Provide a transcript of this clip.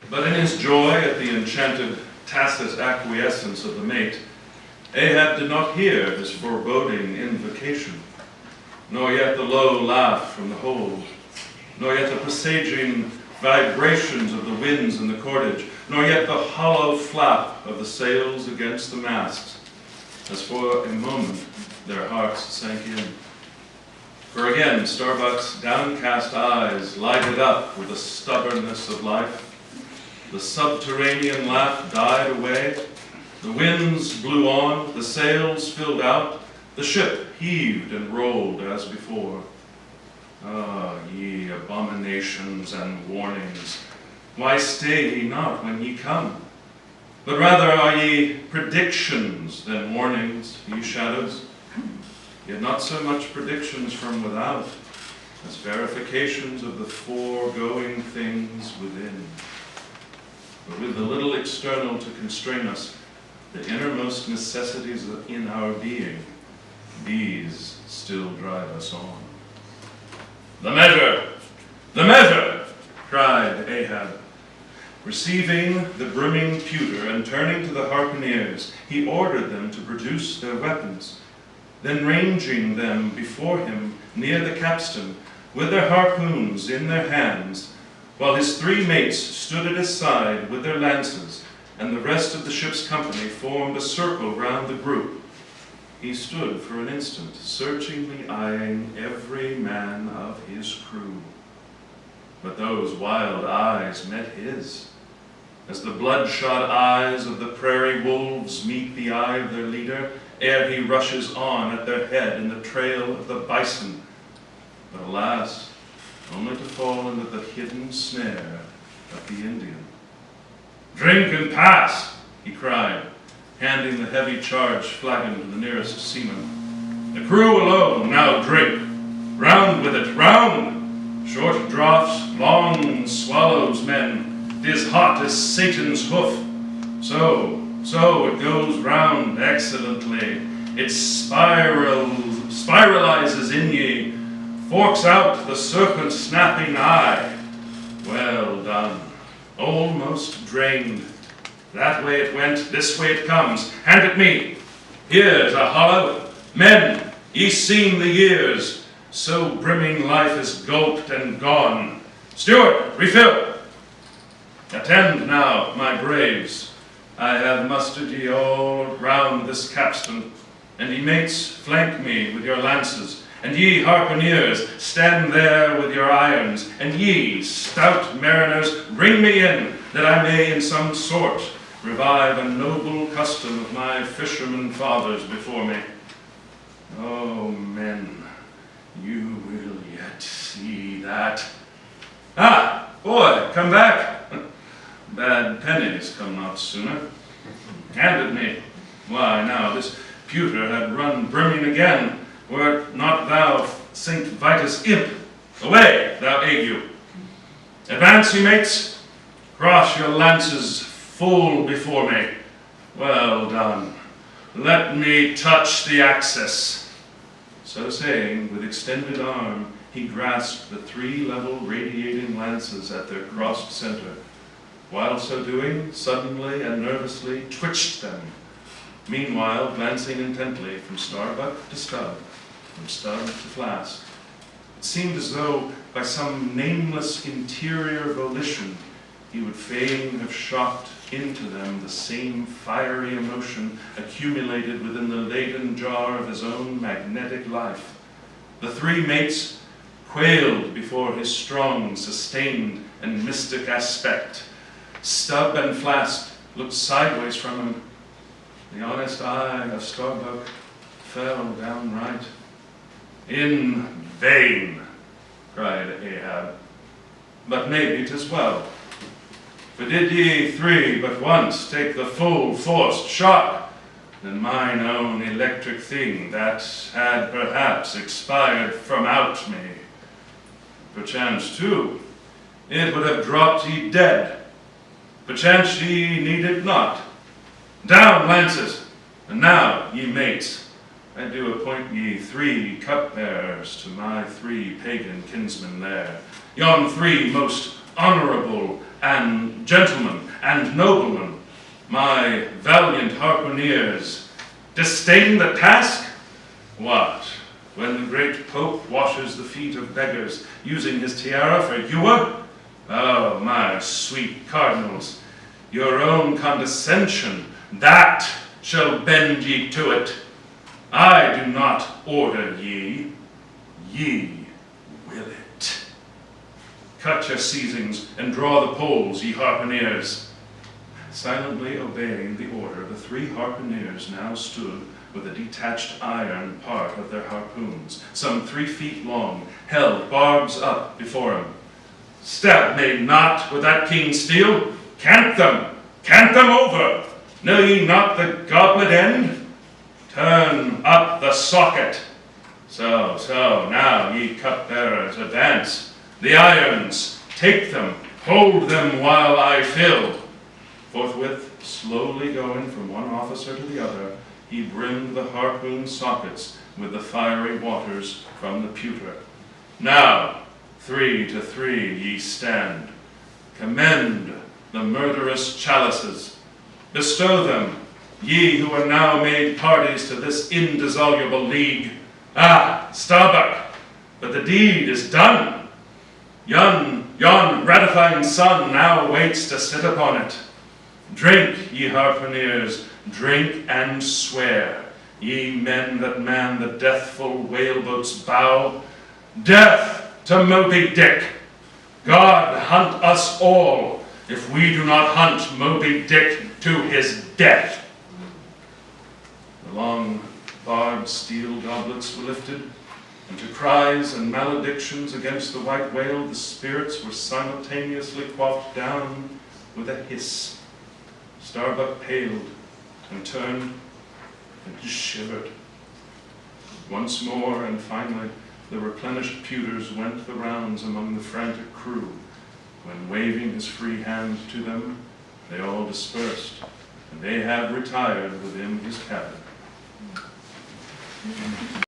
But in his joy at the enchanted tacit acquiescence of the mate, Ahab did not hear his foreboding invocation, nor yet the low laugh from the hold, nor yet the presaging vibrations of the winds in the cordage, nor yet the hollow flap of the sails against the masts, as for a moment their hearts sank in. For again Starbuck's downcast eyes lighted up with the stubbornness of life. The subterranean laugh died away. The winds blew on, the sails filled out, the ship heaved and rolled as before. Ah, ye abominations and warnings, why stay ye not when ye come? But rather are ye predictions than warnings, ye shadows, yet not so much predictions from without as verifications of the foregoing things within. But with the little external to constrain us, the innermost necessities in our being, these still drive us on. The measure! The measure! Cried Ahab. Receiving the brimming pewter and turning to the harpooneers, he ordered them to produce their weapons. Then ranging them before him near the capstan, with their harpoons in their hands, while his three mates stood at his side with their lances, and the rest of the ship's company formed a circle round the group, he stood for an instant, searchingly eyeing every man of his crew. But those wild eyes met his, as the bloodshot eyes of the prairie wolves meet the eye of their leader, ere he rushes on at their head in the trail of the bison. But alas, only to fall into the hidden snare of the Indian. "Drink and pass," he cried, handing the heavy charged flagon to the nearest seaman. "The crew alone now drink. Round with it, round! Short draughts, long swallows, men. 'Tis hot as Satan's hoof. So it goes round excellently. It spiralizes in ye, forks out the serpent snapping eye. Well done. Almost drained. That way it went, this way it comes. Hand it me. Here's a hollow. Men, ye seen the years. So brimming life is gulped and gone. Steward, refill. Attend now, my braves. I have mustered ye all round this capstan, and ye mates, flank me with your lances, and ye harpooneers, stand there with your irons, and ye, stout mariners, bring me in, that I may in some sort revive a noble custom of my fishermen fathers before me. Oh, men, you will yet see that. Ah, boy, come back. Bad pennies come not sooner. Hand it me. Why, now, this pewter had run brimming again, were it not thou, St. Vitus Imp. Away, thou ague. Advance, ye mates. Cross your lances full before me. Well done. Let me touch the axis. So saying, with extended arm, he grasped the three level radiating lances at their crossed center. While so doing, suddenly and nervously twitched them, meanwhile glancing intently from Starbuck to Stub, from Stub to Flask. It seemed as though, by some nameless interior volition, he would fain have shot into them the same fiery emotion accumulated within the laden jar of his own magnetic life. The three mates quailed before his strong, sustained, and mystic aspect. Stub and Flask looked sideways from him. The honest eye of Starbuck fell downright. In vain, cried Ahab. But maybe 'tis well. For did ye three but once take the full forced shock, then mine own electric thing that had perhaps expired from out me. Perchance too, it would have dropped ye dead. Perchance ye needed not. Down, lances! And now, ye mates, I do appoint ye 3 cupbearers to my 3 pagan kinsmen there. Yon 3 most honorable, and gentlemen and noblemen, my valiant harpooneers, disdain the task? What, when the great Pope washes the feet of beggars, using his tiara for ewer? Oh, my sweet cardinals, your own condescension, that shall bend ye to it. I do not order ye, ye will it. Cut your seizings and draw the poles, ye harpooneers. Silently obeying the order, the 3 harpooneers now stood with a detached iron part of their harpoons, some 3 feet long, held barbs up before him. Stab me not with that keen steel. Cant them over. Know ye not the goblet end? Turn up the socket. So, now ye cupbearers, advance. The irons, take them, hold them while I fill. Forthwith, slowly going from one officer to the other, he brimmed the harpoon sockets with the fiery waters from the pewter. Now, 3 to 3 ye stand. Commend the murderous chalices. Bestow them, ye who are now made parties to this indissoluble league. Ah, Starbuck, but the deed is done. Yon ratifying sun now waits to sit upon it. Drink, ye harpooneers, drink and swear, ye men that man the deathful whaleboat's bow. Death to Moby-Dick! God hunt us all if we do not hunt Moby-Dick to his death. The long, barbed steel goblets were lifted, and to cries and maledictions against the white whale, the spirits were simultaneously quaffed down with a hiss. Starbuck paled and turned and shivered. Once more, and finally, the replenished pewters went the rounds among the frantic crew, when, waving his free hand to them, they all dispersed, and Ahab retired within his cabin.